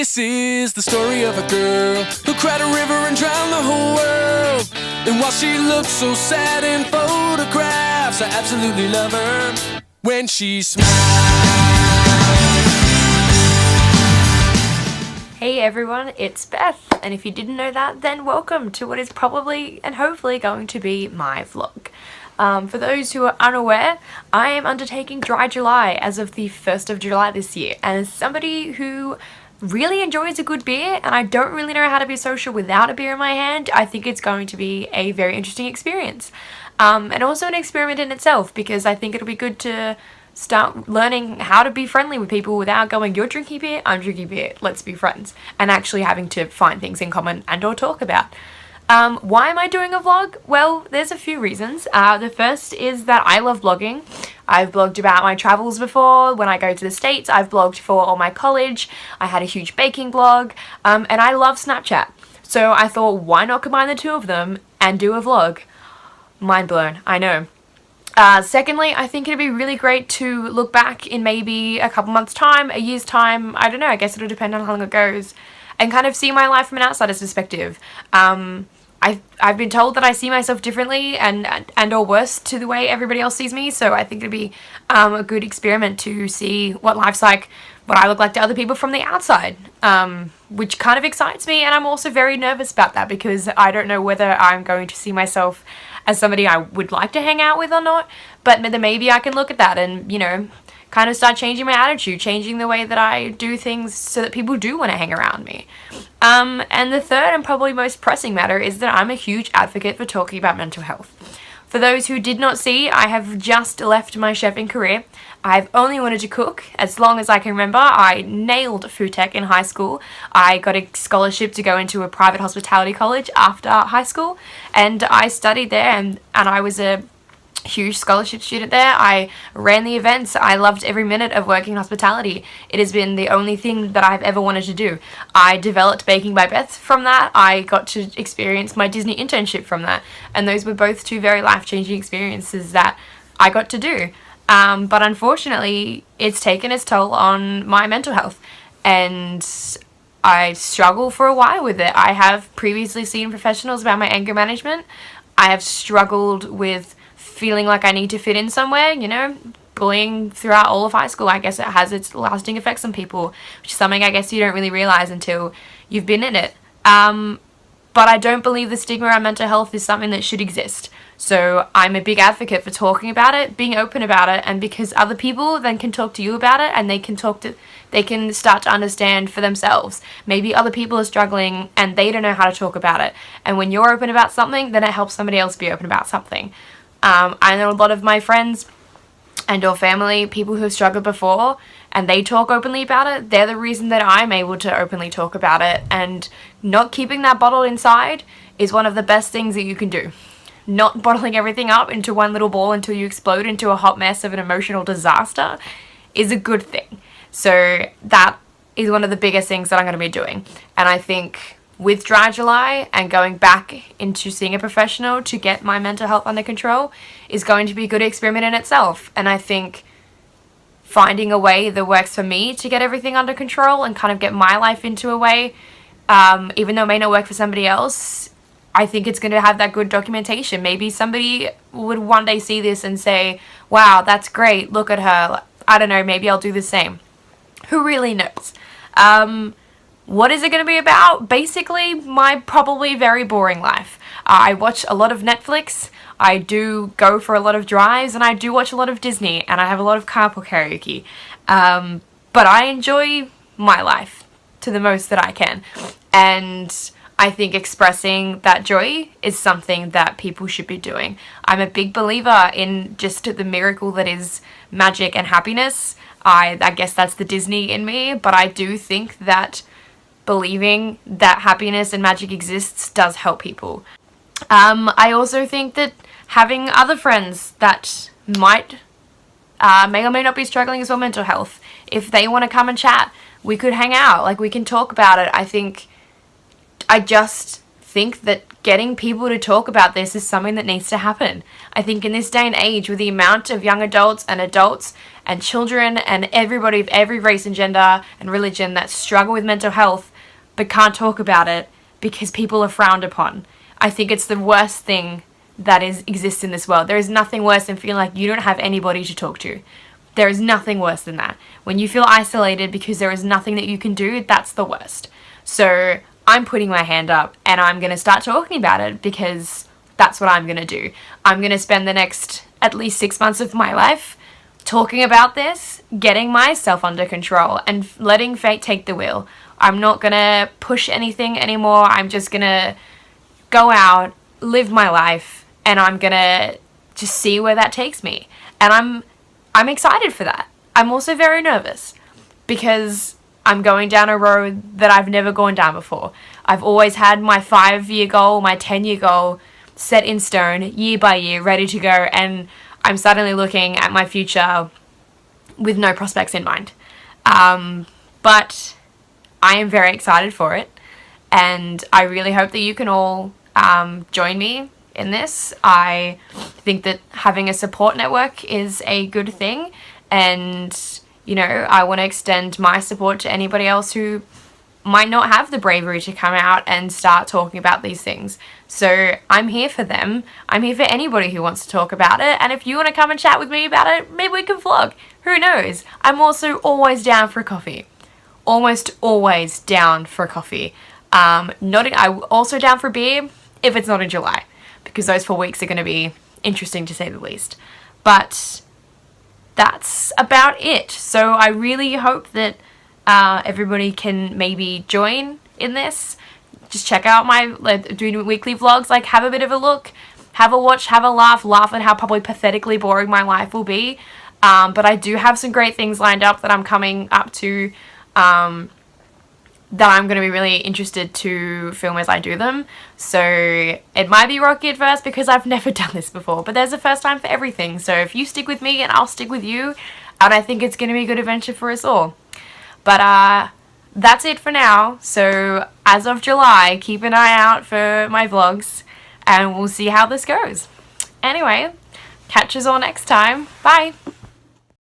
This is the story of a girl who cried a river and drowned the whole world. And while she looks so sad in photographs, I absolutely love her when she smiles. Hey everyone, it's Beth, and if you didn't know that, then welcome to what is probably and hopefully going to be my vlog. For those who are unaware, I am undertaking Dry July as of the 1st of July this year, and as somebody who really enjoys a good beer and I don't really know how to be social without a beer in my hand, I think it's going to be a very interesting experience. And also an experiment in itself, because I think it'll be good to start learning how to be friendly with people without going, you're drinking beer, I'm drinking beer, let's be friends, and actually having to find things in common and or talk about. Why am I doing a vlog? Well, there's a few reasons. The first is that I love blogging. I've blogged about my travels before. When I go to the States, I've blogged for all my college. I had a huge baking blog, and I love Snapchat. So I thought, why not combine the two of them and do a vlog? Mind blown, I know. Secondly, I think it'd be really great to look back in maybe a couple months' time, a year's time, I don't know, I guess it'll depend on how long it goes, and kind of see my life from an outsider's perspective. I've been told that I see myself differently and or worse to the way everybody else sees me, so I think it'd be a good experiment to see what life's like, what I look like to other people from the outside, which kind of excites me, and I'm also very nervous about that because I don't know whether I'm going to see myself as somebody I would like to hang out with or not, but then maybe I can look at that and, you know, kind of start changing my attitude, changing the way that I do things so that people do want to hang around me. And the third and probably most pressing matter is that I'm a huge advocate for talking about mental health. For those who did not see, I have just left my chefing career. I've only wanted to cook as long as I can remember. I nailed food tech in high school. I got a scholarship to go into a private hospitality college after high school, and I studied there, and I was a huge scholarship student there. I ran the events. I loved every minute of working in hospitality. It has been the only thing that I've ever wanted to do. I developed Baking by Beth from that. I got to experience my Disney internship from that, and those were both two very life-changing experiences that I got to do. But unfortunately, it's taken its toll on my mental health, and I struggle for a while with it. I have previously seen professionals about my anger management. I have struggled with feeling like I need to fit in somewhere, you know, bullying throughout all of high school. I guess it has its lasting effects on people, which is something I guess you don't really realize until you've been in it. But I don't believe the stigma around mental health is something that should exist. So I'm a big advocate for talking about it, being open about it, and because other people then can talk to you about it, and they can start to understand for themselves. Maybe other people are struggling and they don't know how to talk about it. And when you're open about something, then it helps somebody else be open about something. I know a lot of my friends and or family, people who have struggled before, and they talk openly about it. They're the reason that I'm able to openly talk about it, and not keeping that bottled inside is one of the best things that you can do. Not bottling everything up into one little ball until you explode into a hot mess of an emotional disaster is a good thing. So that is one of the biggest things that I'm going to be doing. And I think with Dry July and going back into seeing a professional to get my mental health under control is going to be a good experiment in itself. And I think finding a way that works for me to get everything under control and kind of get my life into a way, even though it may not work for somebody else, I think it's going to have that good documentation. Maybe somebody would one day see this and say, wow, that's great, look at her. I don't know, maybe I'll do the same. Who really knows? What is it going to be about? Basically, my probably very boring life. I watch a lot of Netflix, I do go for a lot of drives, and I do watch a lot of Disney, and I have a lot of carpool karaoke. But I enjoy my life to the most that I can. And I think expressing that joy is something that people should be doing. I'm a big believer in just the miracle that is magic and happiness. I guess that's the Disney in me, but I do think that believing that happiness and magic exists does help people. I also think that having other friends that might may or may not be struggling as well mental health, if they want to come and chat, we could hang out, like we can talk about it. I just think that getting people to talk about this is something that needs to happen. I think in this day and age, with the amount of young adults and children and everybody of every race and gender and religion that struggle with mental health but can't talk about it because people are frowned upon, I think it's the worst thing that exists in this world. There is nothing worse than feeling like you don't have anybody to talk to. There is nothing worse than that. When you feel isolated because there is nothing that you can do, that's the worst. So I'm putting my hand up and I'm going to start talking about it because that's what I'm going to do. I'm going to spend the next at least 6 months of my life talking about this, getting myself under control and letting fate take the wheel. I'm not going to push anything anymore. I'm just going to go out, live my life, and I'm going to just see where that takes me. And I'm excited for that. I'm also very nervous because I'm going down a road that I've never gone down before. I've always had my 5-year goal, my 10-year goal set in stone, year by year, ready to go, and I'm suddenly looking at my future with no prospects in mind. But I am very excited for it, and I really hope that you can all join me in this. I think that having a support network is a good thing, and you know, I want to extend my support to anybody else who might not have the bravery to come out and start talking about these things. So I'm here for them. I'm here for anybody who wants to talk about it. And if you want to come and chat with me about it, maybe we can vlog. Who knows? I'm also always down for coffee. Almost always down for coffee. I'm also down for beer if it's not in July, because those 4 weeks are going to be interesting to say the least. But that's about it. So I really hope that everybody can maybe join in this. Just check out my doing weekly vlogs, like have a bit of a look, have a watch, have a laugh at how probably pathetically boring my life will be. But I do have some great things lined up that I'm coming up to that I'm going to be really interested to film as I do them. So it might be rocky at first because I've never done this before, but there's a first time for everything. So if you stick with me and I'll stick with you, and I think it's going to be a good adventure for us all. But that's it for now. So as of July, keep an eye out for my vlogs and we'll see how this goes. Anyway, catch us all next time. Bye.